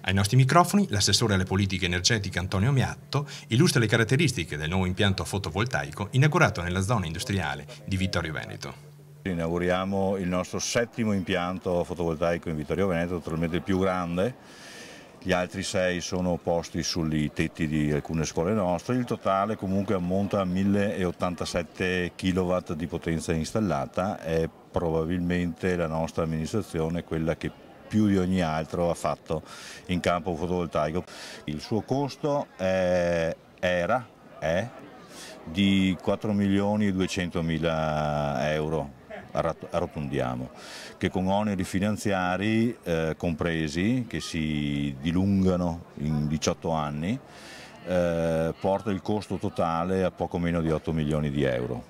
Ai nostri microfoni l'assessore alle politiche energetiche Antonio Miatto illustra le caratteristiche del nuovo impianto fotovoltaico inaugurato nella zona industriale di Vittorio Veneto. Inauguriamo il nostro 7° impianto fotovoltaico in Vittorio Veneto, naturalmente il più grande. Gli altri 6 sono posti sui tetti di alcune scuole nostre. Il totale comunque ammonta a 1087 kW di potenza installata. È probabilmente la nostra amministrazione quella che più di ogni altro ha fatto in campo fotovoltaico. Il suo costo è di 4.200.000 euro, arrotondiamo, che con oneri finanziari compresi, che si dilungano in 18 anni, porta il costo totale a poco meno di 8 milioni di euro.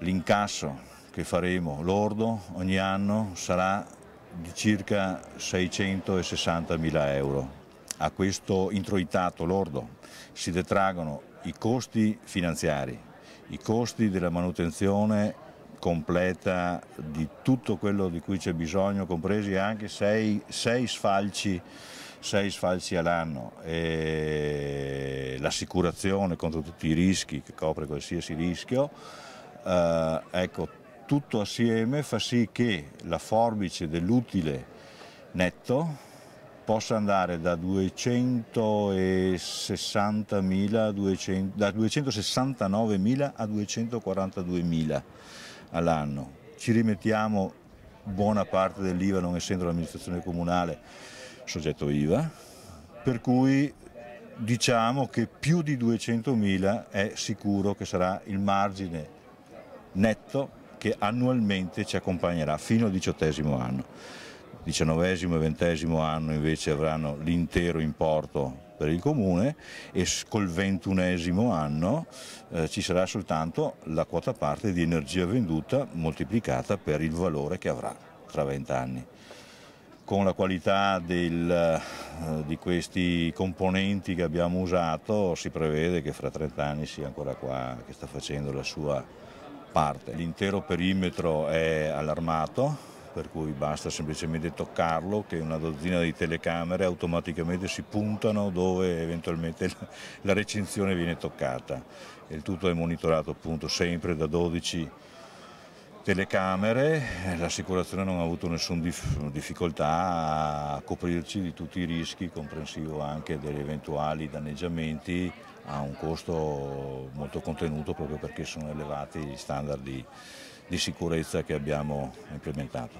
L'incasso che faremo lordo ogni anno sarà di circa 660.000 euro. A questo introitato lordo si detraggono i costi finanziari, i costi della manutenzione completa di tutto quello di cui c'è bisogno, compresi anche 6 sfalci all'anno, e l'assicurazione contro tutti i rischi, che copre qualsiasi rischio. Ecco, tutto assieme fa sì che la forbice dell'utile netto possa andare da 269.000 a 242.000 all'anno. Ci rimettiamo buona parte dell'IVA, non essendo l'amministrazione comunale soggetto IVA, per cui diciamo che più di 200.000 è sicuro che sarà il margine netto che annualmente ci accompagnerà fino al 18° anno. 19° e 20° anno invece avranno l'intero importo per il comune, e col 21° anno ci sarà soltanto la quota parte di energia venduta moltiplicata per il valore che avrà tra 20 anni. Con la qualità di questi componenti che abbiamo usato si prevede che fra 30 anni sia ancora qua che sta facendo la sua parte. L'intero perimetro è allarmato, per cui basta semplicemente toccarlo, che una dozzina di telecamere automaticamente si puntano dove eventualmente la recinzione viene toccata. Il tutto è monitorato appunto sempre da 12 telecamere. L'assicurazione non ha avuto nessuna difficoltà a coprirci di tutti i rischi, comprensivo anche degli eventuali danneggiamenti, a un costo molto contenuto, proprio perché sono elevati gli standard di sicurezza che abbiamo implementato.